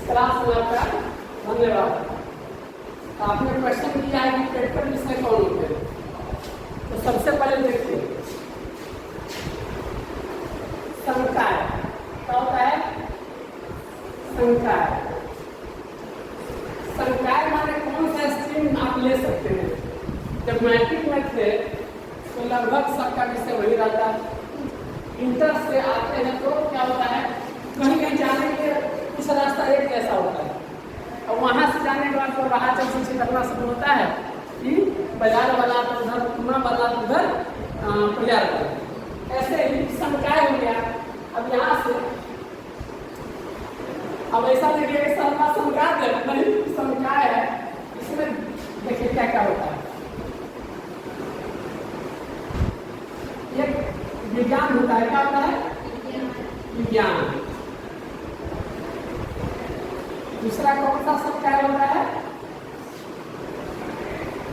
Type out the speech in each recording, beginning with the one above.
Class में आपका धन्यवाद। आपने क्वेश्चन किया है कि पेट्रोल विषय कौन होते हैं। तो सबसे पहले देखिए संकाय क्या होता है। संकाय संकाय माने कौन सा स्ट्रीम आप ले सकते हैं। जब मैट्रिक में थे तो लगभग सबका विषय वही रहता है। इंटर से आते हैं तो क्या होता है, कहीं कहीं जाने के कुछ रास्ता एक जैसा होता है और वहाँ से जाने के बाद तो राह चल से करना शुरू होता है कि बाजार वाला तो उधर, पूना वाला तो उधर, बाजार वाला, ऐसे ही संकाय हो गया। अब यहाँ से अब ऐसा देखिए सर्वा संकाय नहीं संकाय है, इसमें देखिए क्या क्या होता है। एक विज्ञान होता है, क्या होता है विज्ञान। दूसरा कौन सा संकाय होता है,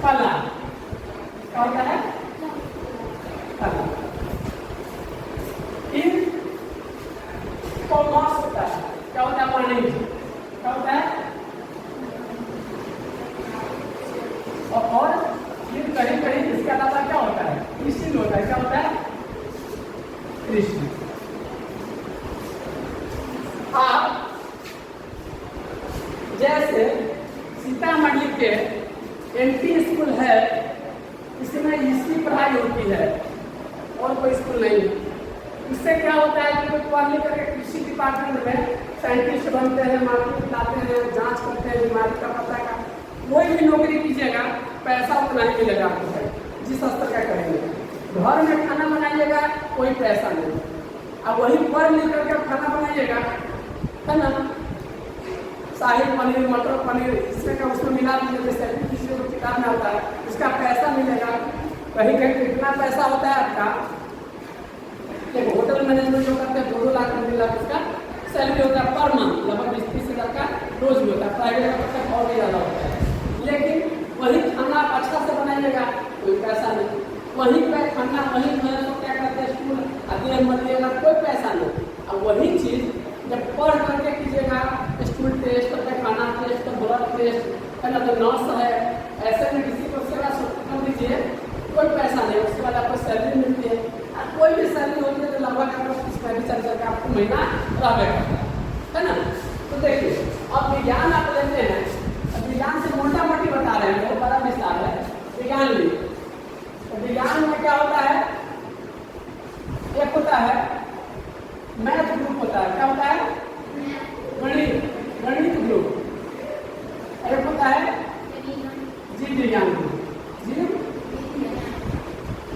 कला। क्या होता है, कला। फिर कॉमर्स होता है, क्या होता है वाणिज्य। क्या होता है और फिर कहीं कहीं इसके अलावा क्या होता है, कृषि होता है। क्या होता है कृषि। आप जैसे सीतामढ़ी के एमपी स्कूल है, इसमें इसकी पढ़ाई होती है और कोई स्कूल नहीं है। इससे क्या होता है कि पढ़ लिख करके कृषि डिपार्टमेंट में साइंटिस्ट बनते हैं, मार्केट लाते हैं, जांच करते हैं बीमारी का पता का। कोई भी नौकरी कीजिएगा पैसा उतना ही मिलेगा आपको, जिस स्तर का करेंगे। घर में खाना बनाइएगा कोई पैसा नहीं, अब वही पढ़ लिख करके खाना बनाइएगा, है ना, शाही पनीर, मटर पनीर, इसमें का उसमें मिला दीजिए, जैसे किसी को किताब में होता है, उसका पैसा मिलेगा। कहीं कहीं कितना पैसा होता है आपका, एक होटल मैनेजमेंट जो करते हैं 2-2 लाख 3 लाख उसका सैलरी होता है पर मंथ, लगभग 20-30 हज़ार का रोज भी होता है। प्राइवेट का तक और भी ज़्यादा होता है। लेकिन वही खाना आप अच्छा से बनाइएगा कोई पैसा नहीं, वहीं पर खाना वहीं तो क्या करते हैं स्कूल अध्ययन मरिएगा कोई पैसा नहीं। अब वही चीज़ जब पढ़ करके कीजिएगा, स्कूल टेस्ट होता है, खाना टेस्ट, ब्लड टेस्ट, है ना, तो नर्स है, ऐसे में किसी को सेवा कर दीजिए कोई पैसा नहीं, उसके बाद आपको सैलरी मिलती है। अब कोई भी सैलरी होती है तो लगभग आपको 30-35 हज़ार का आपको महीना रहबे करता है ना। तो देखिए अब विज्ञान आप लेते हैं, अब विज्ञान से मोटा मोटी बता रहे हैं, बहुत बड़ा विस्तार है विज्ञान भी। तो विज्ञान में क्या होता है, एक होता है मैथ ग्रुप होता है। क्या होता है, गणित ग्रुप। एक होता है जीव विज्ञान ग्रुप, जीव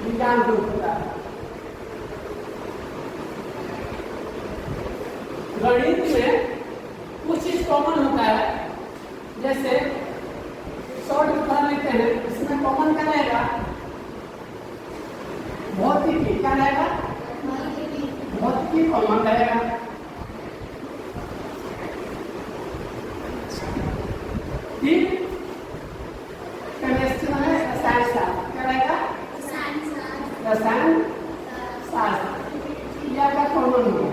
विज्ञान ग्रुप होता है। गणित में कुछ चीज कॉमन होता है, जैसे शॉर्ट पढ़ लेते हैं, इसमें कॉमन क्या रहेगा, भौतिकी। क्या रहेगा, भौतिकी कॉमन रहेगा। फिर केमिस्ट्री में रसायन शास्त्र। क्या रहेगा, रसायन शास्त्र, यह का कॉमन होगा।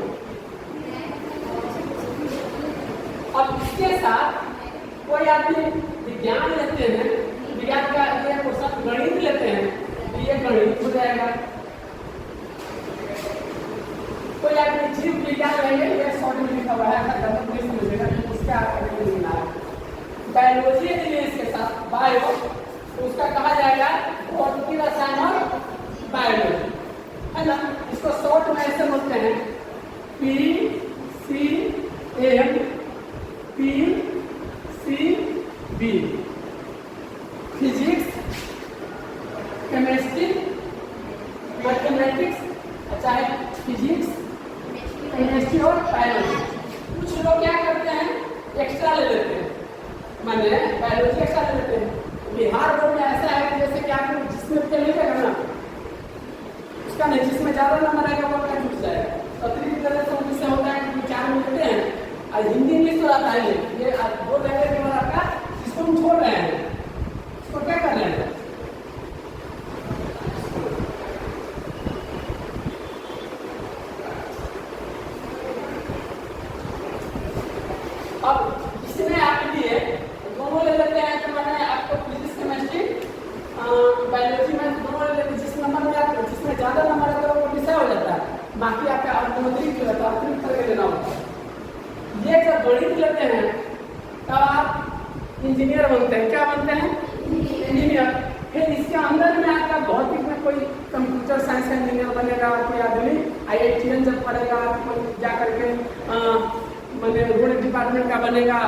अब इसके साथ कोई आदमी विज्ञान लेते हैं, विज्ञान का ये क्वेश्चन गणित लेते हैं, ये गणित हो जाएगा। कोई आदमी जीव विज्ञान लेंगे, ये शॉर्ट में लिखा हुआ है, गलत नहीं समझेगा, उसका बायोलॉजी है इसके साथ बायो, तो उसका कहा जाएगा भौतिकी, रसायन और बायोलॉजी, है ना। इसको शॉर्ट में ऐसे बोलते हैं PCM, फिजिक्स, केमिस्ट्री, मैथमेटिक्स, चाहे फिजिक्स, केमिस्ट्री और बायोलॉजी। कुछ लोग क्या करते हैं, एक्स्ट्रा ले लेते हैं, माने बायोलॉजी एक्स्ट्रा ले लेते हैं। बिहार बोर्ड में ऐसा है कि जैसे क्या जिसमें फेल नहीं करना उसका नहीं, जिसमें ज़्यादा नंबर आएगा वो क्या छूट जाएगा। अतिरिक्त तरह से जिससे होता है कि 4 मिलते हैं और हिंदी इंग्लिश तो आता है, ये 2 लैंग्वेज के बाद आपका जिसको हम छोड़ रहे हैं उसको क्या कर रहे हैं। अब अतिरिक्त रहता है, अतिरिक्त करके लेना होता है। ये जब गणित लेते हैं तब आप इंजीनियर बनते हैं। क्या बनते हैं? इंजीनियर। फिर इसके अंदर में आपका भौतिक में कोई कंप्यूटर साइंस का इंजीनियर बनेगा, कोई आदमी IITN जब पढ़ेगा जा करके मैंने रोड डिपार्टमेंट का बनेगा।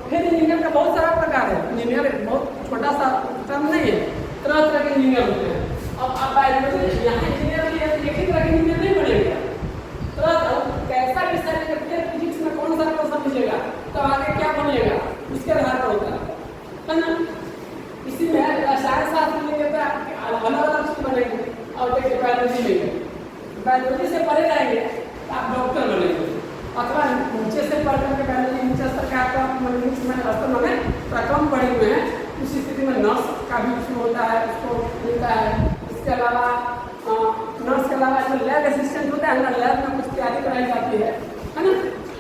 फिर इंजीनियर का बहुत सारा प्रकार है। इंजीनियर बहुत छोटा सा टर्म नहीं है, तरह तरह के इंजीनियर होते हैं। अब आप बायोलॉजी यहाँ इंजीनियर भी है, एक ही तरह के इंजीनियर नहीं बनेगा। कैसा विषय लेकर फिजिक्स में कौन सा कोर्स समझेगा तो आगे क्या बनेगा उसके आधार पर होता है ना। इसी में रसायन शास्त्र लेंगे तो अलग अलग चीज बनेंगे। और देखिए बायोलॉजी लेंगे, बायोलॉजी से पढ़े जाएंगे तो आप डॉक्टर बनेंगे, अथवा नीचे से पढ़ करके बायोलॉजी नीचे स्तर का आपका मैंने कम पढ़े हुए हैं, उस स्थिति में नर्स का भी उसमें होता है, उसको मिलता है। इसके अलावा नर्स के अलावा जो लैब असिस्टेंट होता है ना, लैब में कुछ तैयारी कराई जाती है ना।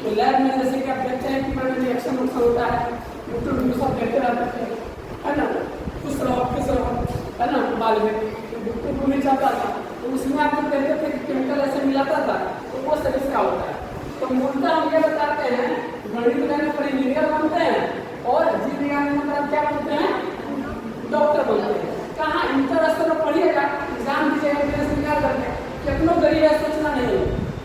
तो लैब में जैसे कि आप देखते हैं कि मैंने रिएक्शन होता है, यूट्यूब सब देखते रहते हैं ना, खुश रहो है ना। बाल में यूट्यूब नहीं चाहता था तो उसमें आप जो कहते थे कि केमिकल ऐसे मिलाता था, तो वो सब इसका होता है। तो मूलतः हम ये बताते हैं गणित लेने पर इंजीनियर बनते हैं और जीव विज्ञान में मतलब क्या बनते हैं? डॉक्टर बनते हैं। कहाँ इंटर स्तर में पढ़िएगा, एग्जाम दीजिएगा, स्वीकार करके कितनों गरीब है सोचना नहीं है।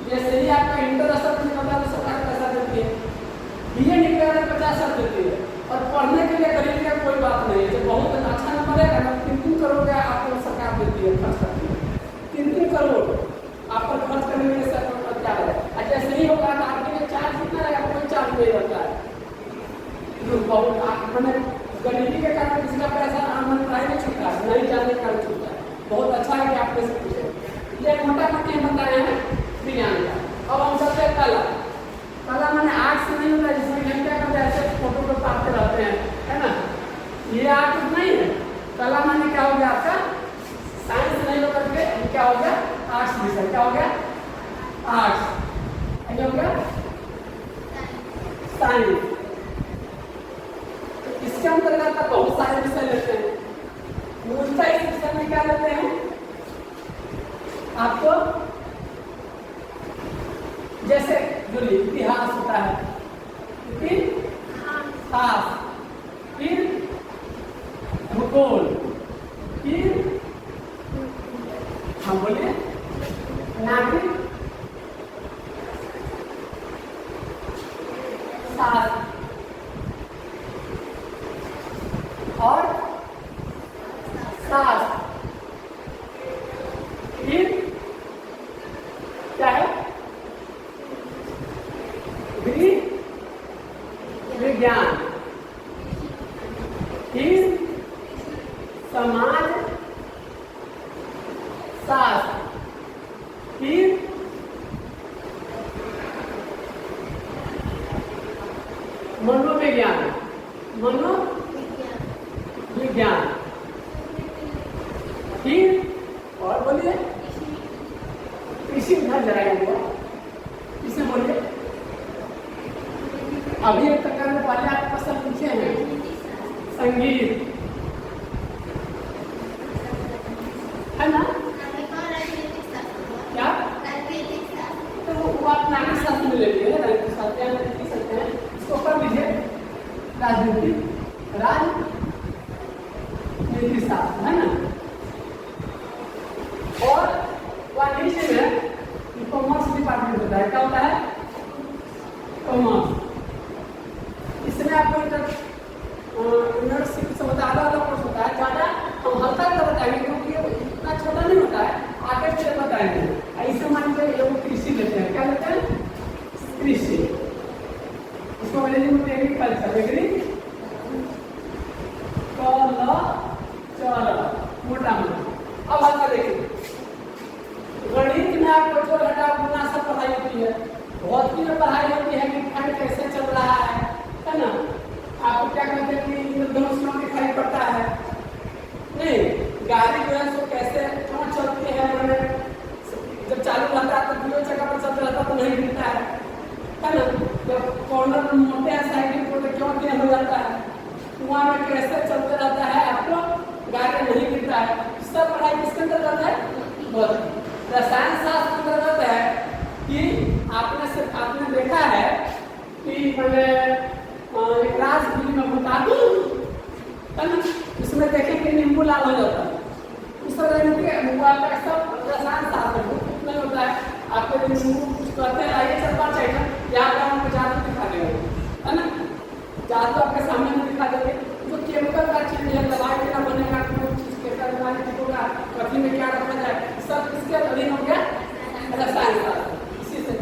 जैसे ही आपका इंटर स्तर पर निकलता है तो सरकार पैसा देती है, BA निकलेगा 50,000 देती है। और पढ़ने के लिए गरीब का कोई बात नहीं है। जब बहुत अच्छा नंबर है ना, 3 करोड़ का आपको सरकार देती है, खर्च करती है 3 करोड़ आप पर खर्च करने के लिए सरकार क्या है। जैसे ही होगा तो आपके लिए चार्ज कितना रहेगा? कोई चार्ज नहीं रहता है। बहुत मैंने गरीबी के कारण किसी का पैसा प्राइवेट नहीं छूटता है, नहीं जानने का कारण छूटता है। बहुत अच्छा है कि आपने से पूछे। ये मोटा मोटी बताए हैं विज्ञान का। अब हम चलते हैं कला। कला मैंने आर्ट से नहीं होता जिसमें हम क्या करते हैं, ऐसे फोटो को काटते रहते हैं, है ना। ये आर्ट नहीं है। कला मैंने क्या हो गया आपका साइंस नहीं होकर के क्या हो गया? आर्ट्स विषय। क्या हो गया? आर्ट्स। क्या हो गया? साइंस। इसके अंतर्गत आप बहुत सारे विषय लेते हैं। मूलतः इस विषय में क्या लेते हैं? आपको जैसे जो इतिहास होता है, इतिहास, फिर भूगोल, फिर हम बोलिए नागरिक शास्त्र और शास्त्र, फिर क्या है? विज्ञान, फिर समाज शास्त्र, फिर मनोविज्ञान, विज्ञान, फिर और बोलिए कृषि विभाग जरा हुआ, इसे बोलिए। अभी एक प्रकार में पहले आप प्रश्न पूछे हैं संगीत, है ना। क्या तो वो आप नागरिक शास्त्र में ले लीजिए, राजनीतिक शास्त्र लिख सकते हैं, इसको पढ़ लीजिए। राजनीति, राजनीति शास्त्र, है ना। और वाणिज्य में कॉमर्स डिपार्टमेंट होता है। क्या होता है? कॉमर्स। इसमें आपको यूनिवर्सिटी से होता है, अलग अलग कोर्स होता है। ज़्यादा हम हल्का का बताएंगे क्योंकि इतना छोटा नहीं होता है, आगे फिर बताएंगे। ऐसे मान लीजिए लोग कृषि लेते हैं। क्या लेते हैं? कृषि। इसको अंग्रेजी में एग्रीकल्चर, एग्रीकल्चर मोटा मोटा। अब हल्का देखिए, गणित में आपको जोड़ घटा गुना सब पढ़ाई होती है। भौतिकी में पढ़ाई होती है कि फंड कैसे चल रहा है ना। आपको क्या कहते हैं कि इंद्रधनुष में दिखाई पड़ता है नहीं, गाड़ी जो है सो कैसे क्यों चलती है, मैंने जब चालू रहता है तो दूसरी जगह पर चलता रहता तो नहीं गिरता है ना। जब कॉर्नर में मोटे हैं साइकिल को तो क्यों दिन हो जाता है, कुआं में कैसे चलते रहता है आपको गाड़ी नहीं गिरता है। सब पढ़ाई किसके अंतर्गत है? रसायन शास्त्र अंतर्गत है कि मैंने एक ग्लास घी में बता दूँ है ना, इसमें देखें कि नींबू लाल हो जाता है। इस तरह नींबू आपका सब रसायन साफ है, कुछ नहीं होता है। आपके नींबू कुछ कहते हैं आइए चलता चाहिए यहाँ पर हमको जादू दिखा देंगे है ना, जादू आपके सामने में दिखा देंगे। जो केमिकल का चीज है, दवाई बिना बनेगा, कोई चीज केमिकल दवाई होगा, कथी में क्या रखा जाए, सब इसके अधीन हो गया रसायन साफ। इसी से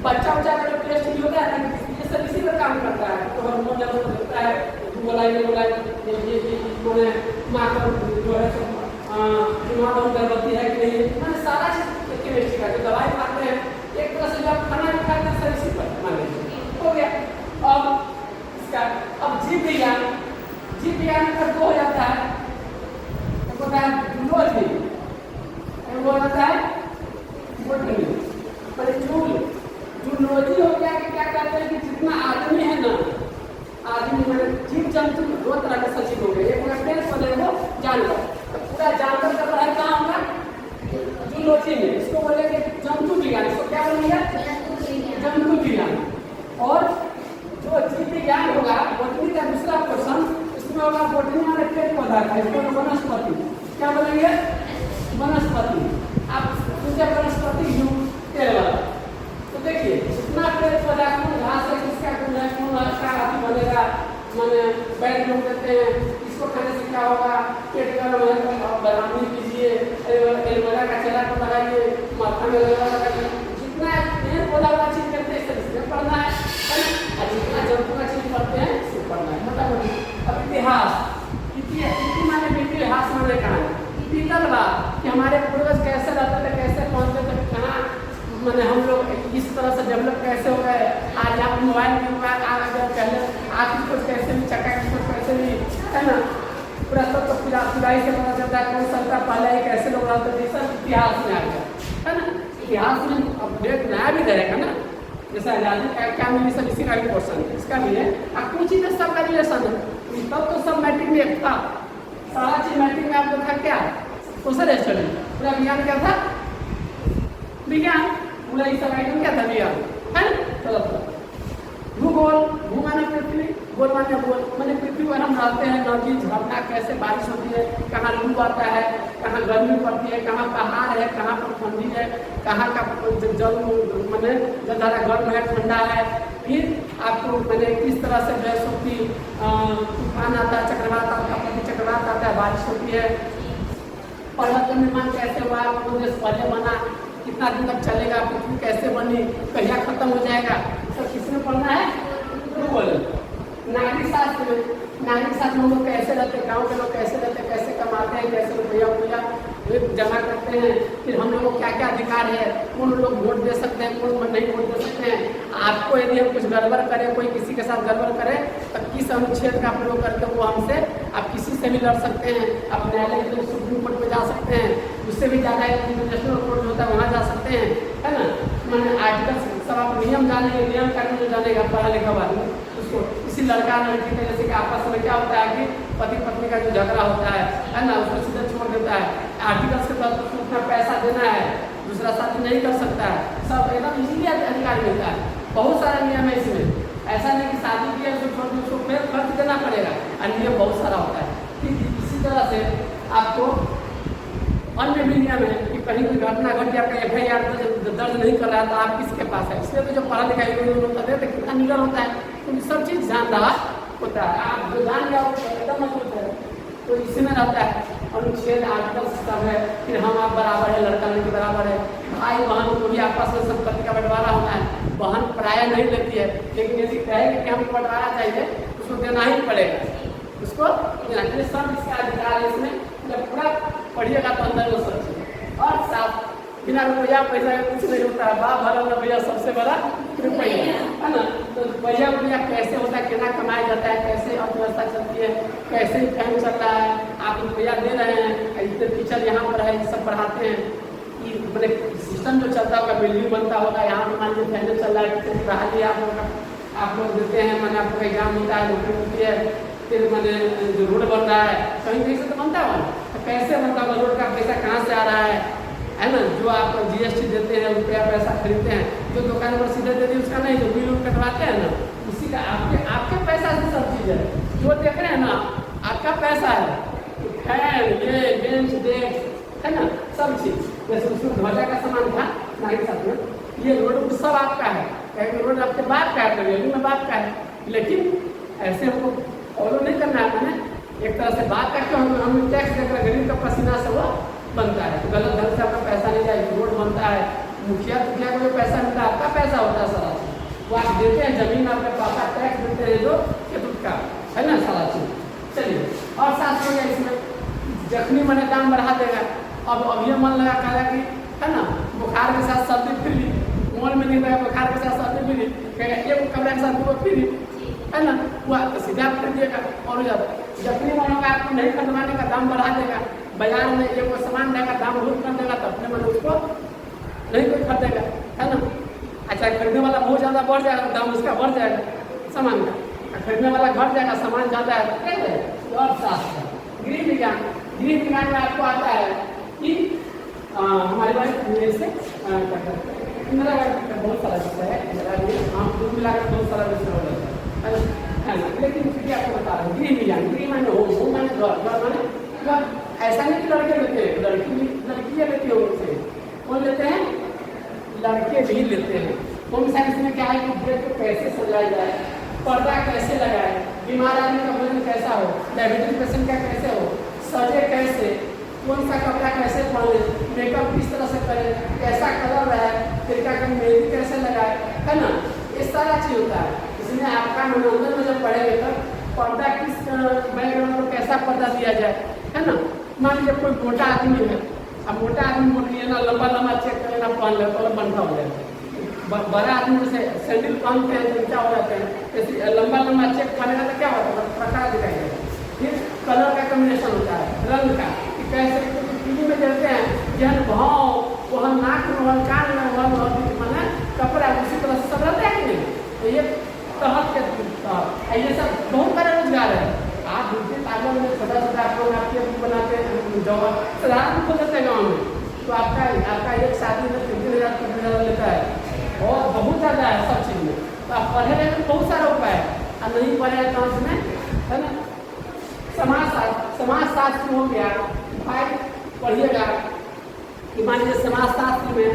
बच्चा का जो टेस्ट भी होता है ना, ये सब इसी पर काम करता है। तो हार्मोन लेवल होता है, बोलाई मैंने माँ का जो है माँ बहुत गर्भवती है कि नहीं, मैंने सारा चीज केमिस्ट्री का जो दवाई खाते हैं एक तरह से जो आप खाना भी खाते हैं सब इसी पर मान लीजिए हो गया। अब इसका अब जीव विज्ञान का दो हो जाता है, एक होता है जूलॉजी, एक वो होता है बॉटनी। पर जूलॉजी हो गया कि क्या कहते हैं कि जितना आदमी है ना, आदमी में जीव जंतु दो तरह के सजीव हो गए, एक पूरा पेड़ पौधे हो जानवर, तो पूरा जानवर का पढ़ाई कहाँ होगा जूलॉजी में। इसको बोलेंगे जंतु विज्ञान, इसको क्या बोलेंगे जंतु विज्ञान। और जो जीव विज्ञान होगा बॉटनी का दूसरा क्वेश्चन, इसमें होगा बॉटनी वाले पेड़ पौधा का, इसको वनस्पति क्या बोलेंगे वनस्पति। आप सोचे वनस्पति यूं पेड़ वाला, तो देखिए जितना पेड़ पौधा कौन घास है, किसका कौन है, कौन का हाथी बनेगा, मैंने बैठ लोग देते हैं, इसको खाने से क्या होगा, पेट का बरामदी कीजिए, एलोवेरा का चेहरा को लगाइए, माथा में लगाइए, जितना पेड़ पौधा वाला चीज करते हैं इसमें पढ़ना है ना, और जितना जंतु का चीज पढ़ते हैं इससे पढ़ना है मोटामोटी। अब इतिहास माने इतिहास मैंने कहा बीतल बात कि हमारे पूर्वज कैसे रहते थे, कैसे पहुंचते थे, कहाँ मैंने हम लोग इस तरह से डेवलप कैसे हो गए। आज आप मोबाइल के मोबाइल आ गए, पहले आज कुछ कैसे भी चक्का कुछ कैसे भी है ना, पूरा सब तो पिराई से पता चलता है कौन सत्ता पहले ही कैसे लोग रहते थे, सब इतिहास में आ गया है ना। इतिहास में अपडेट नया भी रहेगा ना, जैसे आजादी का क्या मिली सब इसी का भी क्वेश्चन है, इसका भी है। अब कुछ ही सबका रिलेशन है, तब तो सब मैट्रिक में एक था, सारा चीज मैट्रिक में आप देखा क्या क्वेश्चन स्टडी, पूरा विज्ञान क्या था विज्ञान, पूरा इस आइटम क्या था विज्ञान है ना। चलो भूगोल, भू माने पृथ्वी, गोल माने गोल, मैंने पृथ्वी पर हम रहते हैं, नदी झरना कैसे बारिश होती है, कहाँ लू आता है, कहाँ गर्मी पड़ती है, कहाँ पहाड़ है, कहाँ पर ठंडी है, कहाँ का जल मैंने ज़्यादा गर्म है ठंडा है। फिर आपको मैंने किस तरह से जो है सोती तूफान आता है, चक्रवात आता है, प्रति चक्रवात आता है, बारिश होती है, पर्वत का निर्माण कैसे हुआ, कौन देश पहले बना, कितना दिन तक चलेगा, पृथ्वी कैसे बनी, कहिया खत्म हो जाएगा, सब किसने पढ़ना है भूगोल। नागरिक शास्त्र में लोग कैसे रहते, गांव के लोग कैसे रहते, कैसे कमाते हैं, कैसे रुपया जमा करते हैं, फिर हम लोग को क्या क्या अधिकार है, कौन लोग वोट दे सकते हैं, कौन नहीं वोट दे सकते हैं। आपको यदि हम कुछ गड़बड़ करें, कोई किसी के साथ गड़बड़ करे, तो किस अनुच्छेद का प्रयोग करके वो हमसे आप किसी से भी लड़ सकते हैं, आप न्यायालय के सुप्रीम कोर्ट में जा सकते हैं, उससे भी ज़्यादा इंटरनेशनल कोर्ट जो होता है वहाँ जा सकते हैं है ना। मैंने आर्टिकल सब आप नियम जानेंगे, नियम कानून जो जानेगा पढ़ा लिखा आदमी उसको, इसी लड़का लड़की के जैसे कि आपस में क्या होता है कि पति पत्नी का जो झगड़ा होता है ना, उसको सीधे छोड़ देता है, आर्टिकल्स के तहत उसको उतना पैसा देना है, दूसरा शादी नहीं कर सकता है, सब एकदम इजीली अधिकार मिलता है। बहुत सारा नियम है इसमें, ऐसा नहीं कि शादी किया उसको छोड़ दी, उसको फिर खर्च देना पड़ेगा, और नियम बहुत सारा होता है। ठीक इसी तरह से आपको अन्य भी नियम है कि कहीं कोई घटना घट गया, आपका FIR दर्ज नहीं कर रहा है तो आप किसके पास है। इसलिए तो जो पढ़ा लिखा लोग कहते हैं कितना निडर होता है, क्योंकि सब चीज़ जान रहा होता है, आप जो जान गया एकदम मजबूत है, तो इसी में रहता है। अनुच्छेद आर्टिकल सब है, फिर हम आप बराबर है, लड़का लड़की बराबर है, भाई बहन को भी आपस में संपत्ति का बंटवारा होना है। बहन प्राय नहीं लेती है, लेकिन यदि कहेगी कि हमें बंटवारा चाहिए उसको देना ही पड़ेगा, उसको सब इसका अधिकार है। इसमें जब पूरा पढ़िएगा तो अंदर वो सब और साफ बिना रुपया पैसा कुछ नहीं होता है। बाप भरा भैया सबसे बड़ा रुपया है ना। तो रुपया कैसे होता है, कितना कमाया जाता है, कैसे अर्थव्यवस्था चलती है, कैसे फैन चल रहा है, आप रुपया दे रहे हैं, इतने टीचर यहाँ पर है, सब पढ़ाते हैं कि मैंने सिस्टम जो चलता होगा, बिल्डिंग बनता होगा, यहाँ पर मान लीजिए फैन चल रहा है, टीचर पढ़ा लिया आप लोग देते हैं, मैंने आपको एग्जाम होता है, नौकरी होती है, फिर मैंने जो रोड बन रहा है कहीं कहीं से तो बनता है, तो कैसे बनता होगा, रोड का पैसा कहाँ से आ रहा है ना। जो आप GST देते हैं, रुपया पैसा खरीदते हैं, जो दुकान पर सीधे देते हैं उसका नहीं, जो बिल कटवाते हैं ना, उसी किसी का आपके आपके पैसा से सब चीज़ है, जो देख रहे हैं ना आपका पैसा है, फैन ये बेंच डेस्क है ना सब चीज़, जैसे उसमें ध्वजा का सामान था नाइट साथ में, ये रोड सब आपका है, क्योंकि रोड आपके बाप का है, करियर में बाप का है, लेकिन ऐसे हमको फॉलो नहीं करना है। मैंने एक तरह से बात करके हम टैक्स देकर गरीब का पसीना से वो बनता है, तो गलत ढंग से आपका पैसा नहीं जाए, रोड बनता है, मुखिया को जो पैसा मिलता है आपका पैसा होता है सारा चीज़, वो आप देते हैं, जमीन आपके पापा टैक्स देते हैं जो खेत का है ना सारा चीज़। चलिए और साथ में इसमें जखनी मैंने दाम बढ़ा देगा, अब ये मन लगा कहा कि है ना बुखार के साथ सर्दी फ्री, मॉल में नहीं लगा बुखार के साथ सर्दी फ्री, कहेगा एक कमरे के साथ वो फ्री है ना, वो तो सीधा कर दिएगा और ज़्यादा जखनी मन होगा आपको नहीं खरीदवाने का दाम बढ़ा देगा, बाजार में एक सामान रहेगा दाम बहुत कर देगा तो अपने मन उसको नहीं कोई खरीदेगा है ना। अच्छा खरीदने वाला बहुत ज़्यादा बढ़ जाएगा तो दाम उसका बढ़ जाएगा सामान का, खरीदने वाला घट जाएगा सामान ज़्यादा है तो कैसे और शास्त्र गृह विज्ञान में आपको आता है कि हमारे पास से मेरा बहुत सारा विषय है, हम कुल मिलाकर बहुत सारा विषय हो जाता है ना, लेकिन फिर आपको बता रहा हूँ गृह विज्ञान, गृह माने हो माने घर माने घर, ऐसा नहीं कि लड़के लेते हैं, लड़कियाँ लेती हो उनसे, कौन लेते हैं लड़के भी लेते हैं। होम साइंस में क्या है कि बेड को कैसे सजाया जाए, पर्दा कैसे लगाए, बीमार आदमी का भोजन कैसा हो, डायबिटीज पेशेंट का कैसे हो, सजे कैसे, कौन सा कपड़ा कैसे पहने, मेकअप किस तरह से करें, कैसा कलर है, तिरका का मेहंदी कैसे लगाए है ना, ये सारा चीज़ होता है। इसमें आपका मनोरंजन में जब पढ़ेंगे तब पर्दा किस बैकग्राउंड को कैसा पर्दा दिया जाए है ना। मान लीजिए कोई मोटा आदमी है, अब मोटा आदमी बोल रही है ना लंबा लंबा चेक करें ना पहन ले तो बंधा हो जाए, बड़ा आदमी जैसे सैंडल पहनते हैं तो क्या हो जाते हैं, जैसे लंबा लंबा चेक पहनेगा तो क्या होता है प्रकार दिखाई देगा। फिर कलर का कॉम्बिनेशन होता है, रंग का, कैसे टीवी में देखते हैं जहन भाव वह नाक में वह कान में वह माना कपड़ा उसी तरह से सब रहता है कि नहीं, तो ये तहत के ये सब बहुत बड़ा रोजगार है। आप दूसरे ताकत में छोटा छोटा आप लोग आपके बनाते हैं जगह साधारण खोल देते हैं गाँव में, तो आपका एक शादी में 3,000 लेता है और बहुत ज़्यादा है सब चीज़ में, तो आप पढ़े रहे तो बहुत सारा उपाय है, और नहीं पढ़े तो उसमें है ना। समाज शास्त्र हो गया, भाई पढ़िएगा कि मान लीजिए समाज शास्त्र में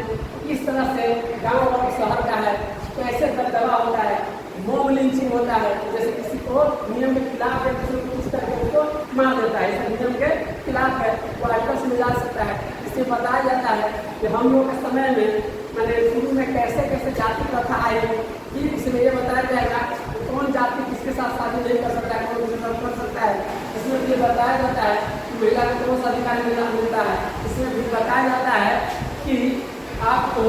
किस तरह से गाँव और शहर का है, कैसे दबदबा होता है, मॉब लिंचिंग होता है, जैसे किसी को नियम के खिलाफ है किसी को कुछ करके उसको मार देता है, इस नियम के खिलाफ है वो आइटस में जा सकता है। इससे बताया जाता है कि हम लोग के समय में मैंने शुरू में कैसे कैसे जाति प्रथा आई, फिर इसमें ये बताया जाएगा कौन जाति किसके साथ शादी नहीं कर सकता है, कौन किसके कर सकता है। इसमें ये बताया जाता है कि महिला को कौन सा अधिकार मिलता है। इसमें भी बताया जाता है कि आपको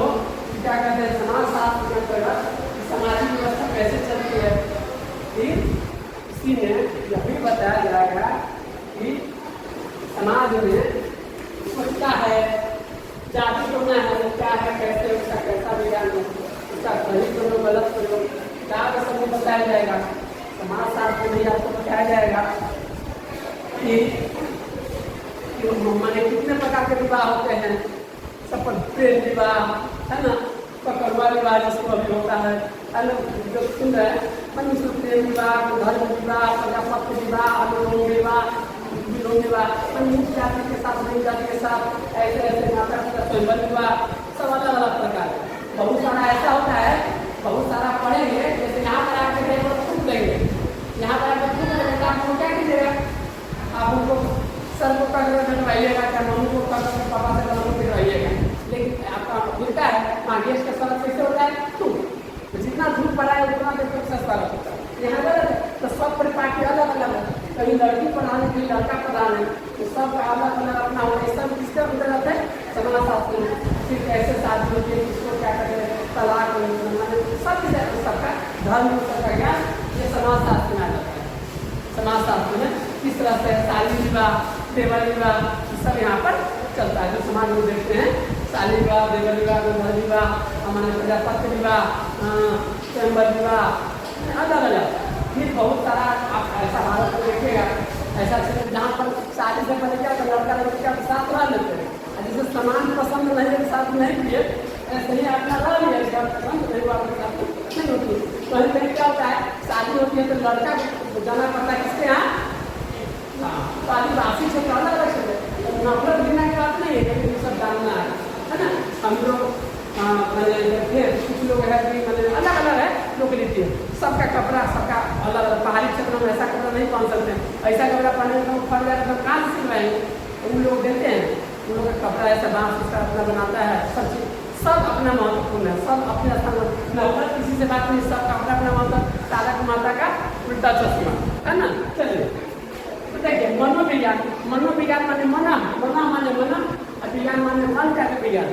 क्या कहते हैं समाज शास्त्र के अंतर्गत सामाजिक व्यवस्था कैसे चलती है, फिर इसी में यह भी बताया जाएगा कि समाज में क्या है, जाति को ना है क्या है, कैसे उसका कैसा विज्ञान है, उसका सही प्रयोग गलत प्रयोग क्या सब में बताया जाएगा। समाज शास्त्र में आपको बताया जाएगा कि माने कितने प्रकार के विवाह होते हैं, सब पर प्रेम विवाह है ना, पकड़वा विवाह जिसको अभी होता है जो सुन रहे हैं, मनुष्य प्रेम विवाह, धर्म विवाह, प्रजापत्य विवाह, अनुलोम विवाह, विलोम विवाह, मनुष्य जाति के साथ नई जाति के साथ ऐसे ऐसे माता पिता स्वयं विवाह, सब अलग अलग प्रकार है। बहुत सारा ऐसा होता है, बहुत सारा पढ़ेंगे, जैसे यहाँ पर आकर छूट लेंगे, यहाँ पर आकर छूट लेंगे तो आपको क्या कीजिएगा, आप उनको सर को कर कटवाइएगा, क्या मम्मी को कर पापा से कदम कटवाइएगा, लेकिन आपका मिलता है मांगेश का सर कैसे होता है छूट, जितना धूप पड़ा है उतना देखो सस्ता लगता है। यहाँ पर तो सब परिपाटी अलग अलग है, कहीं लड़की पढ़ाने कहीं लड़का पढ़ाने, तो सब अलग अलग अपना होता है। सब किसके अंतर्गत है समाज शास्त्र में, फिर कैसे शादी होती है, किसको क्या कहते हैं, तलाक सब सबका धर्म सबका ज्ञान ये समाज शास्त्र में आ जाता है। समाज शास्त्र में किस तरह से शादी विवाह, देवर विवाह सब यहाँ पर चलता है, जो समाज में देखते हैं शादी विवाह, देवर विवाह, गंधर्व विवाह, हमारे प्रजापत्य विवाह, स्वयंवर विवाह अलग अलग। फिर बहुत सारा आप ऐसा भारत को देखिएगा, ऐसा क्षेत्र जहाँ पर शादी से पहले क्या लड़का लड़की का साथ रह लेते हैं, जिसे समान पसंद नहीं है साथ नहीं किए, ऐसे ही अपना रह लिया, पसंद नहीं हुआ साथ नहीं होती। कहीं कहीं क्या होता है, शादी होती है तो लड़का जाना पड़ता है किसके यहाँ, हाँ, तो आदिवासी क्षेत्र अलग अलग क्षेत्र, नफरत गिरना की बात नहीं है, लेकिन ये सब जानना है ना। हम लोग मैंने फिर कुछ लोग है कि मतलब अलग अलग है लोकेलिटी है, सबका कपड़ा सबका अलग अलग, पहाड़ी क्षेत्रों में ऐसा कपड़ा नहीं पहन सकते हैं, ऐसा कपड़ा पहनने में फट जाएगा तो कहाँ से सिलवाएंगे, उन लोग देते हैं, उन लोग का कपड़ा ऐसा बांस उसका अपना बनाता है, सब चीज़ सब अपना महत्वपूर्ण है, सब अपने स्थान में, नफरत किसी से बात नहीं, सबका अपना अपना महत्व। तारक माता का उल्टा चश्मा है ना। चलिए देखिए मनोविज्ञान, मनोविज्ञान माने मना, मना माने मना, विज्ञान माने मन का विज्ञान,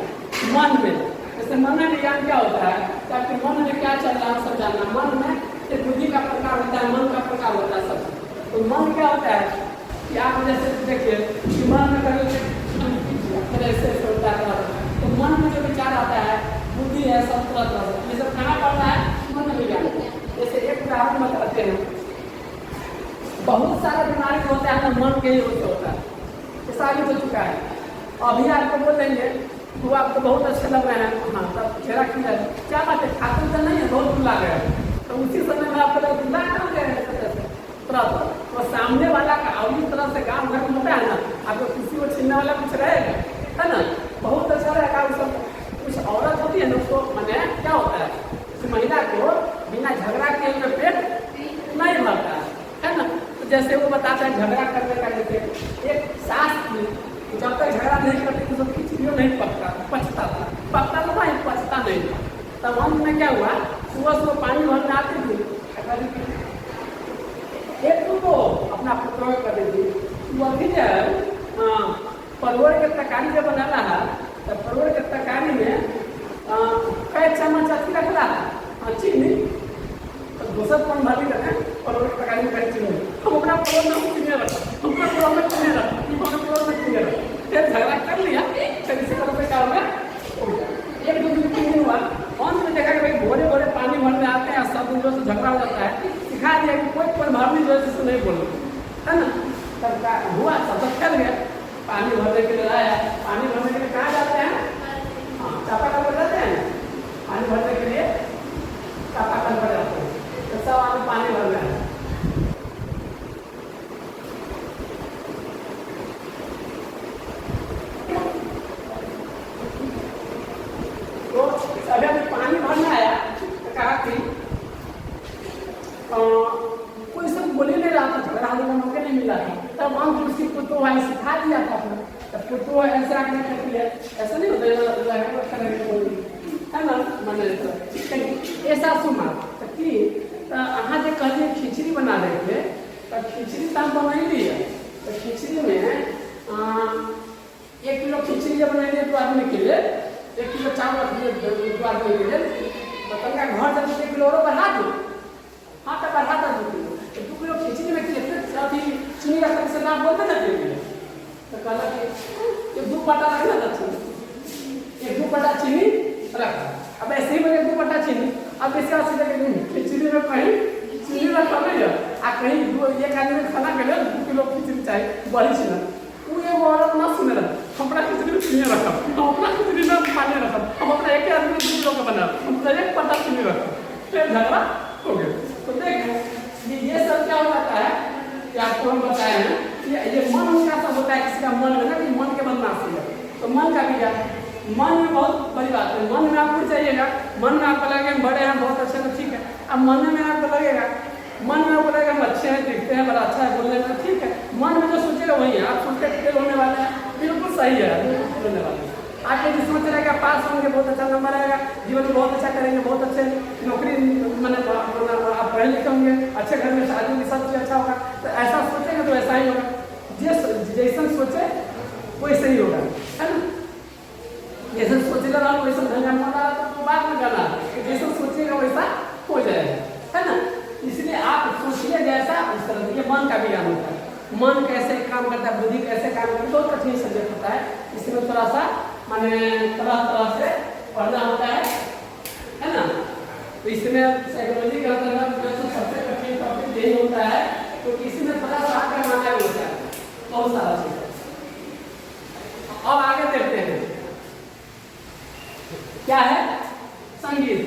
मन में जैसे मनोविज्ञान क्या होता है, ताकि मन में क्या चल रहा है सब जानना। मन में एक बुद्धि का प्रकार होता है, मन का प्रकार होता है सब। तो मन क्या होता है कि आप जैसे देखिए कि मन में कभी ऐसे होता है, तो मन में जो विचार आता है, बुद्धि है, सब तरह से ये सब कहाँ पड़ता है, मनोविज्ञान। जैसे एक उदाहरण बताते हैं, बहुत सारे बीमारी होते हैं ना मन के ही होता है, ये साबित हो चुका है। अभी आपको बोल देंगे वो आपको बहुत अच्छे लग रहे हैं, हाँ तब चेहरा खिला क्या बात है, खाते तो नहीं है, बहुत बुला गया, तो उसी समय में आपको लगा बुला कहाँ गए हैं तरह तो सामने वाला का अवली तरह से गाँव घर में होता है ना, आपको किसी को छीनने वाला कुछ रहेगा है ना, बहुत अच्छा रहेगा। उस कुछ औरत होती है ना, उसको मैंने क्या होता है, उस महिला को बिना झगड़ा के पेट नहीं भरता है ना। तो जैसे वो बताता है झगड़ा करने का, जैसे एक सास थी जब तक झगड़ा नहीं करती तो खिचड़ियों नहीं पचता था, पकता तो नहीं, पचता नहीं था। तब अंत में क्या हुआ, सुबह सुबह पानी भरने आती थी, एक तो अपना प्रयोग कर देती, वो अभी जब परवल के तरकारी जब बनाना है, तो परवल के तरकारी में कई चम्मच अथी रख रहा था चीनी, तो दूसरा कौन भाभी रखे परवल के तरकारी में कई चीनी, हम अपना परवल में चीनी रखा, हम अपना परवल में चीनी रखा, हम अपना परवल में चीनी रखा, फिर झगड़ा कर लिया, फिर इसी तरह से क्या होगा, एक दो दिन 3 दिन हुआ, अंत में देखा कि भाई भोरे भोरे पानी भरने आते हैं, सब दिन से झगड़ा हो जाता है, सिखा दिया कि कोई भरने जो है नहीं बोलो है ना। तब हुआ सब चल गया, पानी भरने के लिए आया, पानी भरने के लिए कहाँ जाते हैं, हाँ चापाकल पर जाते हैं, पानी भरने के लिए चापाकल पर जाते हैं, तो सब आदमी पानी भर रहे हैं। तो अभी अभी पानी भरने आया तो कहा कि कोई सब बोले नहीं रहा था, झगड़ा होने का मौका नहीं मिला था, तब हम उसकी पुतो भाई सिखा दिया था अपना, तब पुतो ऐसा आगे करती है, ऐसा नहीं होता है ना, मैंने ऐसा सुना कि अहाँ जो कहते खिचड़ी बना रहे थे, तो खिचड़ी तो हम बना ही लिया, तो खिचड़ी में 1 किलो खिचड़ी जब बनाएंगे 2 आदमी के लिए, 1 किलो चावल रखिए 2 आदमी के लिए, तो तनका घर जब 1 किलो और बढ़ा दो, हाँ तो बढ़ा था 2 किलो, तो 2 किलो खिचड़ी में अभी चीनी रखने से नाम बोलते ना चीनी, तो कहला कि 1 2 पटा रखना था चीनी, 1 2 पटा चीनी रखा, अब ऐसे ही बने 1 2 पटा चीनी, अब इसका सीधा खिचड़ी में कहीं चीनी रखा नहीं है, आ कहीं 1 आदमी खाना के लिए 2 किलो खिचड़ी चाहिए बड़ी चीज, वो ये औरत ना सुने रहा, हम अपना खिचड़ी में चीनी रखा, हम अपना खिचड़ी में पानी रखा, हम अपना 1 आदमी 2 किलो का बना, हम 1 पटा चीनी रखा, फिर झगड़ा हो गया। तो देखो ये सब क्या हो जाता है कि आपको हम बताए हैं कि ये मन का सब होता है, किसी का मन है ना कि मन के बदमाशी है, तो मन का भी क्या, मन में बहुत बड़ी बात है, मन में आपको चाहिएगा, मन में आपको लगेगा हम बड़े हैं बहुत अच्छे तो ठीक है, अब मन में आपको लगेगा, मन में आपको लगेगा हम अच्छे हैं, दिखते हैं, बड़ा अच्छा है, बोलने में ठीक है, मन में जो सोचेगा वही है, आप सोचते फेल होने वाले हैं, बिल्कुल सही है, बिल्कुल फेल होने वाले हैं। आप यदि सोच रहे हैं पास होंगे, बहुत अच्छा नंबर आएगा, जीवन में बहुत अच्छा करेंगे, बहुत अच्छे नौकरी मैंने आप पढ़े लिखे होंगे, अच्छे घर में शादी भी सब चीज़ अच्छा होगा, तो ऐसा सोचेंगे तो ऐसा ही होगा, जैसा सोचे वैसे ही होगा है ना। जैसे सोचेगा ना वैसा ढंगा होगा तो बाद में करना, जैसा सोचेगा वैसा हो जाएगा है ना। इसलिए आप सोचिए जैसा उस तरह, ये मन का भी ज्ञान होता है, मन कैसे काम करता है, बुद्धि कैसे काम करता है, बहुत कठिन सब्जेक्ट होता है, इसमें थोड़ा सा माने तरह से पढ़ना होता है ना। तो इसमें साइकोलॉजी का तो सबसे कठिन टॉपिक यही होता है, तो इसमें थोड़ा सा आकर माना भी होता है, बहुत सारा चीज। अब आगे देखते हैं क्या है, संगीत।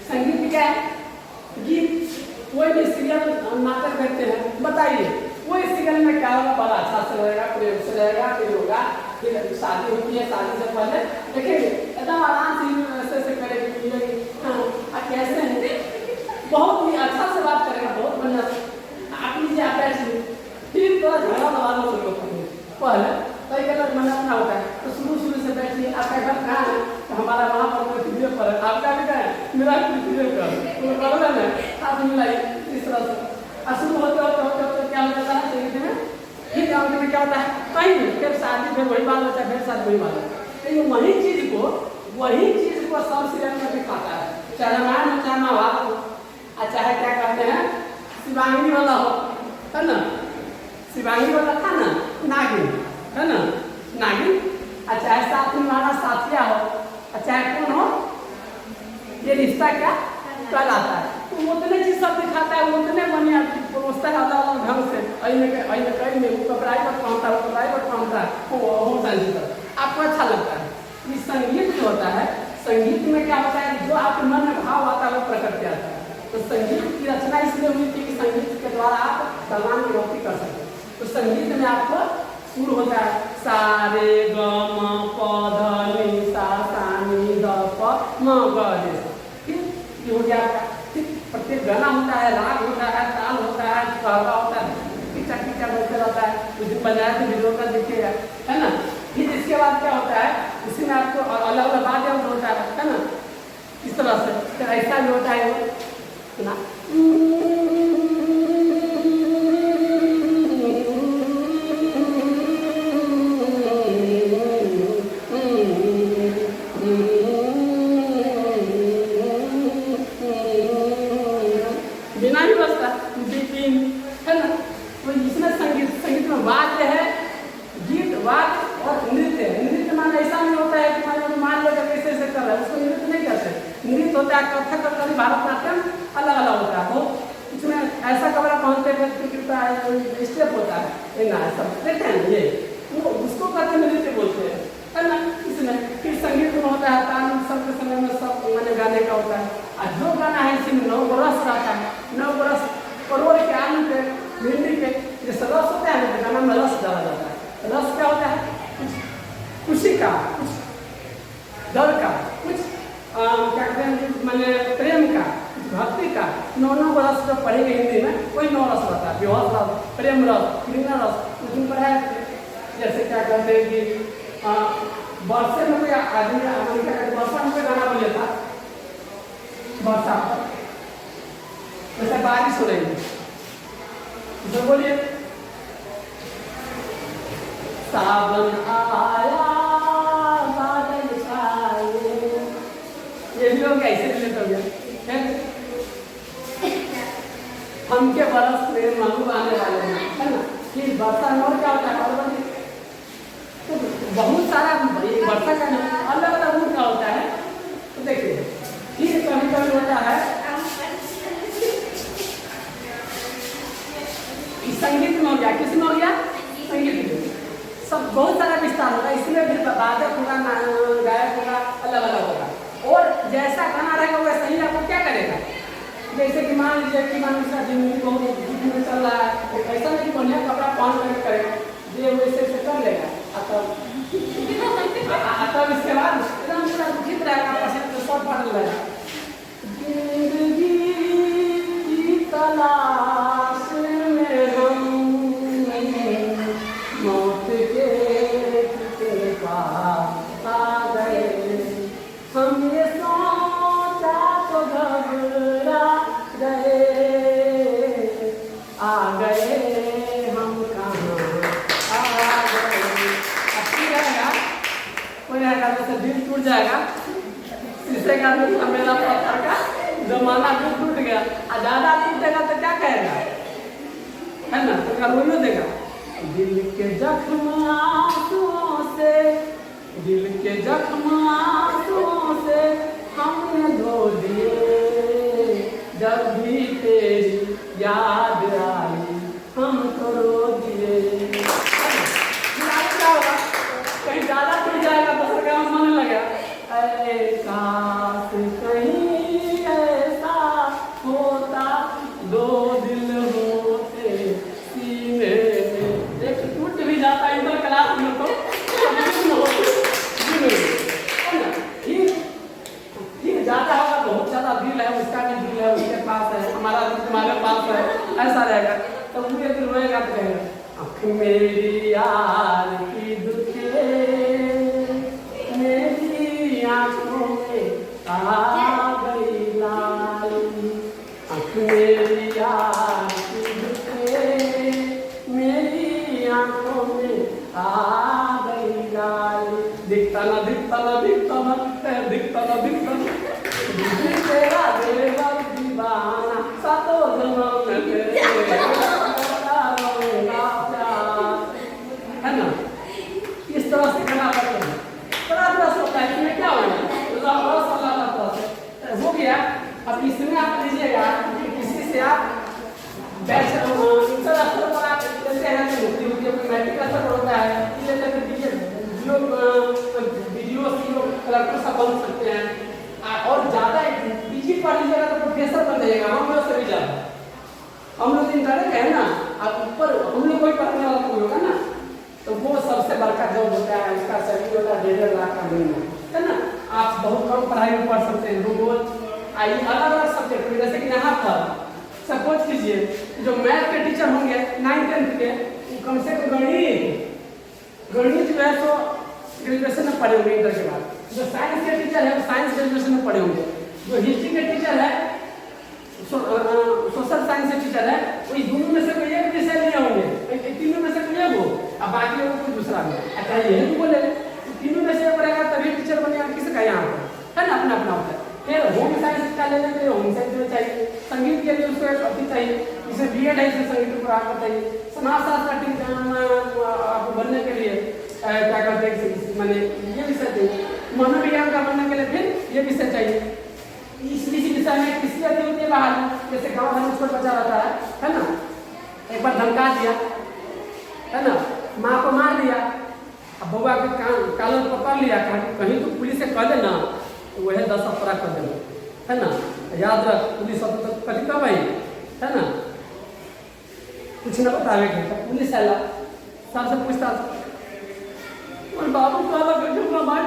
संगीत क्या है, गीत, कोई भी सीरियल नाटक करते हैं, बताइए कोई सीरियल में क्या होगा, बड़ा अच्छा से रहेगा, प्रेम से रहेगा, फिर होगा, फिर शादी होती है, शादी से पहले देखेंगे एकदम आराम से ऐसे करेगी, हाँ कैसे हैं, बहुत ही अच्छा से बात करेगा, बहुत बढ़िया से आप लीजिए, आप बैठिए, फिर थोड़ा झगड़ा लगा लो सब लोग पहले कई गलत मना अपना होता है, तो शुरू से बैठिए, आपका घर कहाँ है, तो हमारा वहाँ पर कोई वीडियो पर है, आपका भी कहाँ है, मेरा वीडियो पर तो प्रॉब्लम है, आप मिलाइए इस तरह से। और शुरू होते क्या हो जाता है जिंदगी में, फिर जिंदगी में क्या होता है, कहीं नहीं, फिर शादी, फिर वही बाल बच्चा, फिर शादी वही बाल बच्चा, लेकिन वही चीज़ को सब सीरियल में दिखाता है, चाहे रामायण हो चाहे महाभारत हो, और चाहे क्या कहते हैं शिवांगी वाला हो, है ना, शिवांगी वाला था ना नागिन, है ना नागिन, और चाहे साथ में हमारा साथिया हो, और चाहे कौन हो, ये रिश्ता क्या कहलाता है, तो उतने चीज सब दिखाता है, उतने बढ़िया परोसता है अलग अलग ढंग से, कहीं में वो प्राइवेट पहुँचता है, वो प्राइवेट पहुँचता है, वो संगीत आपको अच्छा लगता है। ये संगीत जो होता है, संगीत में क्या होता है, जो आपके मन में भाव आता है वो प्रकट किया जाता है, तो संगीत की रचना इसलिए हुई थी कि संगीत के द्वारा आप भगवान की भक्ति कर सकते, तो संगीत में आपको शुरू होता है सा रे ग म प ध नि सा नी ध प म ग रे, ठीक हो गया आपका, ठीक, प्रत्येक गाना होता है, राग होता है, ताल होता है, कहवा होता है, टिचा होते रहता है, उस दिन बनाया तो वीडियो का देखिएगा, है ना। फिर इसके बाद क्या होता है, इसी में आपको अलग अलग वाद्य यंत्र होता है ना, इस तरह से, फिर ऐसा भी होता है वो ना, बिना ही बजता बिपिन, है ना। तो इसमें संगीत में वाद्य है, गीत वाद्य और नृत्य है। नृत्य मान ऐसा नहीं होता है कि मान लो कैसे ऐसे कर रहा है, उसको नृत्य नहीं कहते, नृत्य होता है कथक कथकली भारतनाट्यम अलग अलग होता है, तो इसमें ऐसा कपड़ा पहनते हुए स्टेप होता है ना, सब देखते हैं ये, वो उसको कहते हैं नृत्य बोलते हैं, है ना। इसमें फिर संगीत में होता है तान सबके समय में सब मैंने गाने का होता है, और जो गाना है इसमें 9 रस रहता है, 9 रस परोर के आलू पे भिंडी पे जैसे रस होता है ना, गाना में रस डाला जाता है। रस क्या होता है, कुछ खुशी का, कुछ डर का, कुछ क्या कहते हैं मैंने प्रेम का, कुछ भक्ति का, 9 रस जो पढ़ेंगे हिंदी में वही 9 रस रहता है, विवाह रस, प्रेम रस, घृणा रस, उसमें पढ़ा है। जैसे क्या कहते हैं कि वर्षे में कोई आदमी क्या कहते वर्षा में कोई गाना बोले था, वर्षा पर जैसे बारिश हो रही है तो बोलिए सावन आया बादल छाए, ये भी लोग ऐसे भी लेते हैं, हमके बरस में मनु आने वाले हैं, है ना। कि वर्षा में क्या होता है, तो बहुत सारा वर्षा का अलग अलग मूड का होता है, तो देखिए फिर कभी होता है संगीत में हो गया, किसमें हो गया, संगीत में सब बहुत सारा विस्तार होगा, इसलिए फिर वादक होगा, गायक होगा, अलग अलग होगा, और जैसा गाना रहेगा वैसा ही आपको क्या करेगा। जैसे कि मान लीजिए कि जिंदगी बहुत में चल रहा है, ऐसा नहीं बढ़िया कपड़ा पहन कर करेगा, ये वैसे से कर लेगा, तब इसके बाद एकदम पूरा दुखित रहेगा, पसीने से सब पड़ लेगा। जिंदगी की तलाश में हम मौत के पास आ गए, हम ये सोचा तो घबरा गए, आ गए हम कहाँ आ गए। अच्छी रहेगा कोई रहेगा तो दिल टूट जाएगा, शीशे का मेरा पत्थर का जमाना भी टूट गया, और ज्यादा टूटेगा तो क्या कहेगा, है ना, तो रोइयो देगा। दिल के जख्म आंसुओं से, दिल के जख्म आंसुओं से हमने धो दिए, जब भी तेरी याद आई हम तो रो दिए। क्या होगा, कहीं ज्यादा टूट जाएगा तो सरकार मन लगा, काश कहीं ऐसा हो रहेगा तो वो एक दिन रोएगा तो कहेगा आँख मेरी यार की दुखे मेरी आँखों में आ गई लाली, आँख मेरी यार की दुखे मेरी आँखों में आ गई लाली। दिखता ना दिखता ना दिखता ना दिखता ना दिखता ना तेरा देवर दीवाना सातों जन्म में तेरे है ना। इस तरह से करना पड़ता है। बड़ा प्लस होता है इसमें क्या होगा हो गया। अब इसमें आप लीजिएगा किसी से आप इंटर स्तर पर आप चलते हैं तो मैट्रिक स्तर पर होता है वीडियो कलेक्टर सब बन सकते हैं और ज़्यादा पीजी पढ़ लीजिएगा तो प्रोफेसर बन जाएगा। हम लोग से भी ज़्यादा हम लोग इंटरेक्ट है ना। अब ऊपर हम लोग कोई पढ़ने वाला कोई होगा ना तो वो सबसे बड़का जॉब होता है उसका सैलरी होता है 1.5 लाख का महीना है ना। आप बहुत कम पढ़ाई में पढ़ सकते हैं रोज आई अलग अलग सब्जेक्ट जैसे कि यहाँ पर सपोज कीजिए जो मैथ के टीचर होंगे 9th-10th के कम से कम गणित जो है तो ग्रेजुएशन में पढ़े होंगे इंटर के बाद। जो साइंस के टीचर है वो साइंस ग्रेजुएशन में पढ़े होंगे। जो हिस्ट्री के टीचर है सोशल साइंस के टीचर है वो इस दोनों में से कोई एक विषय लिए होंगे तीनों में से कोई एक हो अब बाकी लोगों को दूसरा में अच्छा यही बोले तीनों में से पढ़ेगा तभी टीचर बनेगा किसका यहाँ पर है ना अपना अपना होता है। फिर होम साइंस का लेने के लिए होम साइंस में चाहिए संगीत के लिए उसको एक अति चाहिए जिसे बीएड है इसे संगीत को आपको चाहिए समाज शास्त्र आपको बनने के लिए क्या कहते हैं मैंने ये विषय चाहिए मनोविज्ञान का बनने के लिए फिर ये विषय चाहिए। इसी विषय में किसी अति होती है बाहर जैसे गाँव घर में छोटा बच्चा रहता है ना एक बार धमका दिया है ना माँ को मार दिया अब बउआ के कान पकड़ लिया कहीं तो पुलिस से कह देना तो वह 10 अपराध कर देना है ना। याद रख पुलिस तो कभी कब आई है ना कुछ न बतावे के तो पुलिस आला सबसे पूछता और बाबू काला करके अपना मार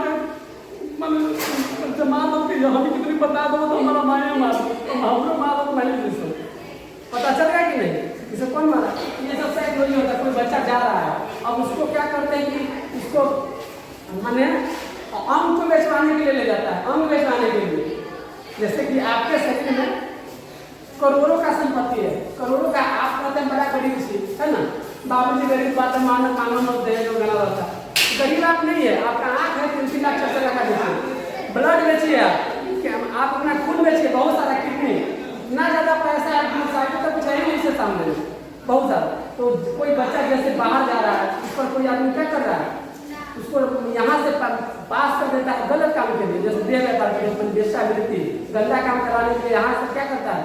जमा दो कि हमें कितनी बता दो तो हमारा माया मार तो हम लोग मार दो पहले जिसको पता चल रहा है कि नहीं इसे कौन मारा। ये सब शायद नहीं होता कोई बच्चा जा रहा है अब उसको क्या करते हैं कि उसको माने अंग को बेचवाने के लिए ले जाता है अंग बेचवाने के लिए। जैसे कि आपके शरीर में करोड़ों का संपत्ति है करोड़ों का आप कहते हैं बड़ा गरीब सी है ना बाबूजी गरीब बात है मानो मानो मत दे जो गला रहता है गरीब आप नहीं है आपका आँख है 3 लाख 4 लाख का बेचिए ब्लड बेचिए आप अपना खून बेचिए बहुत सारा किडनी इतना ज़्यादा पैसा है तो कुछ है नहीं इससे सामने बहुत ज़्यादा। तो कोई बच्चा जैसे बाहर जा रहा है उस पर कोई आदमी क्या कर रहा है उसको यहाँ से पास कर देता है गलत काम के लिए जैसे देह व्यापार के लिए वेश्यावृत्ति गंदा काम कराने के लिए यहाँ से क्या करता है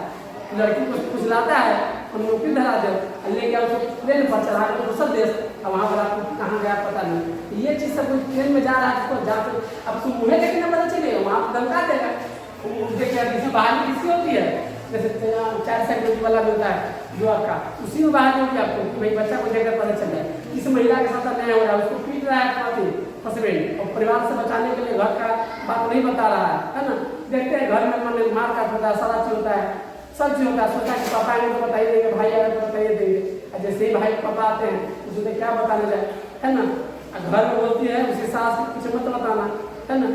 लड़की को कुछ लाता है हम नौकरी धरा दे लेके उसको प्लेन पर चढ़ा के दूसरा देश अब वहाँ पर आपको कहाँ गया पता नहीं। ये चीज़ सब ट्रेन में जा रहा है उसको जाकर अब तुम मुँह देखने पता चले वहाँ धमका देगा देखिए किसी बाहर में किसकी होती है जैसे 4 साइड वाला भी होता है जो आपका उसी में बाहर होगी आपको कि भाई बच्चा को देखकर पता चल जाए किस महिला के साथ अन्याय हो रहा है उसको पीट रहा है पति हस्बैंड और परिवार से बचाने के लिए घर का बात नहीं बता रहा है ना। देखते हैं घर में मन मार काट होता है सारा चीज होता है सब चीज होता है सोचा कि पापा आएंगे तो बताइए देंगे भाई आएंगे तो बताइए देंगे जैसे ही भाई पापा आते हैं उसने क्या बताने जाए है ना। घर में बोलती है उसी सास कुछ मत बताना है ना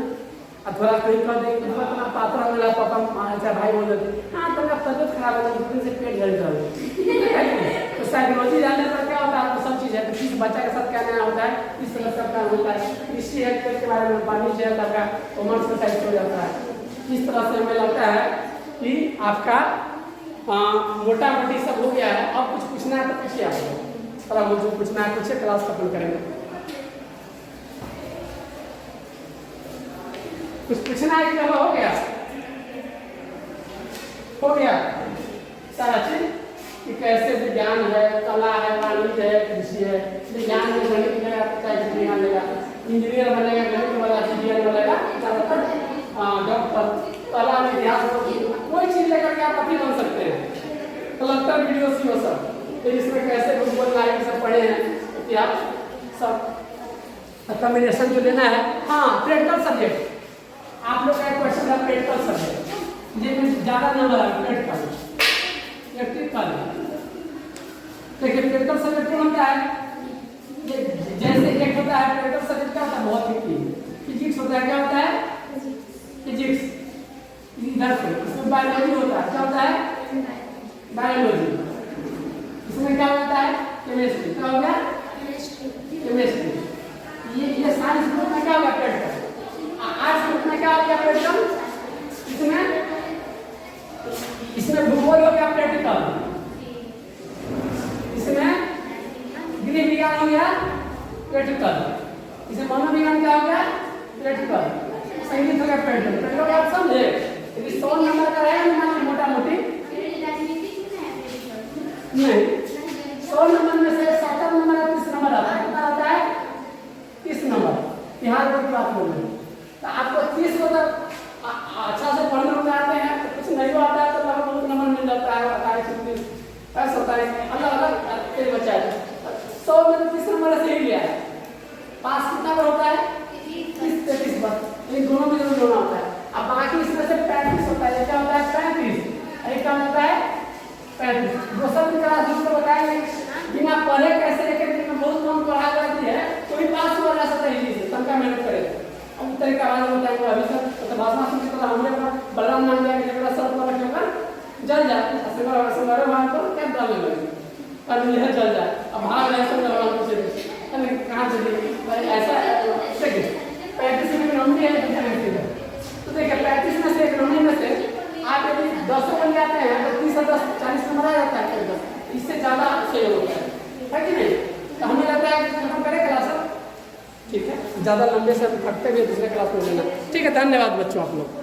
थोड़ा कहीं कर देंगे अपना पात्र मिला पापा अच्छा भाई बोल देते हाँ तो तबियत खराब है दूसरे से पेट जल जाए तो साइकोलॉजी जानने पर क्या होता है आपको सब चीज़ है तो किस बच्चा के साथ क्या नया होता है इस तरह सब क्या होता है इसी हेल्थ के बारे में पानी से का उम्र से साइड हो जाता है। इस तरह से हमें लगता है कि आपका मोटा मोटी सब हो गया है। अब कुछ पूछना है तो पूछिए आपको थोड़ा मुझे पूछना है पूछिए क्लास खत्म करेंगे। कुछ पूछना है कि चलो हो गया सारा चीज कि कैसे विज्ञान है कला है वाणिज्य है कृषि है विज्ञान में गणित मिलेगा तो चाहे विज्ञान लेगा इंजीनियर बनेगा गणित वाला इंजीनियर बनेगा डॉक्टर कला में इतिहास कोई चीज लेकर के आप अभी बन सकते हैं कलेक्टर वीडियो सी हो सब फिर इसमें कैसे भूगोल लाइक सब पढ़े हैं इतिहास सब कम्बिनेशन जो लेना है। हाँ प्रैक्टिकल सब्जेक्ट आप लोग का क्वेश्चन है प्रैक्टिकल सब्जेक्ट जिसमें ज़्यादा नंबर है प्रैक्टिकल देखिए प्रैक्टिकल सब्जेक्ट कौन होता है, जैसे एक होता है प्रैक्टिकल सब्जेक्ट क्या होता है, भौतिकी, फिजिक्स होता है, क्या होता है फिजिक्स, इधर से इसमें बायोलॉजी होता है, क्या होता है बायोलॉजी, इसमें क्या होता है केमिस्ट्री, क्या हो गया केमिस्ट्री। ये साइंस ग्रुप में क्या होगा प्रैक्टिकल, आर्ट्स ग्रुप में क्या हो गया प्रैक्टिकल, इसमें भूगोल हो गया प्रैक्टिकल, इसमें गृह विज्ञान हो गया प्रैक्टिकल, इसमें मनोविज्ञान क्या हो गया प्रैक्टिकल, संगीत हो गया प्रैक्टिकल। प्रैक्टिकल आप समझे, यदि 100 नंबर का है ना मोटा मोटी नहीं, 100 नंबर में से 70 नंबर या 30 नंबर आता है, कितना आता है 30 नंबर, बिहार बोर्ड की बात बोल रहे हैं। तो आपको 30 को तो अच्छा से पढ़ने में आते हैं, तो कुछ नहीं आता है तो लगभग बहुत नंबर मिल जाता है, 28 ऐसा होता है, अलग अलग बच्चा है 100 में तो 30 नंबर से ही लिया है, पास कितना पर होता है 30-33 पर, इन दोनों में जरूर जोड़ना होता है। अब बाकी इसमें से 35 होता है, क्या होता है 35, एक क्या होता है 35। दोस्तों की क्लास जो बताएंगे बिना पढ़े कैसे एक दिन में बहुत कम पढ़ा जाती है, कोई पास हो जा सकता है इजी, सबका मेहनत करे। अब तरीका आवाज बताएंगे अभी सर तो भाषण सुन के तो हमरे पर बलराम नाम दिया कि जरा सर पर रखिएगा जल जाए, असंगर वहां पर क्या डालने लगे पर यह जल जाए, अब भाग रहे सब भगवान को से अरे कहां चली ऐसा देखिए 35 में नंबर है, तो देखिए 35 में से एक नंबर में से आप यदि 10 बन जाते हैं तो 30 और 10 40 नंबर आ जाता है, इससे ज्यादा सही होता है कि नहीं। तो हमें लगता है कि खत्म करें क्लास, ठीक है, ज्यादा लंबे से हम पढ़ते हुए दूसरे क्लास में लेना, ठीक है। धन्यवाद बच्चों आप लोग।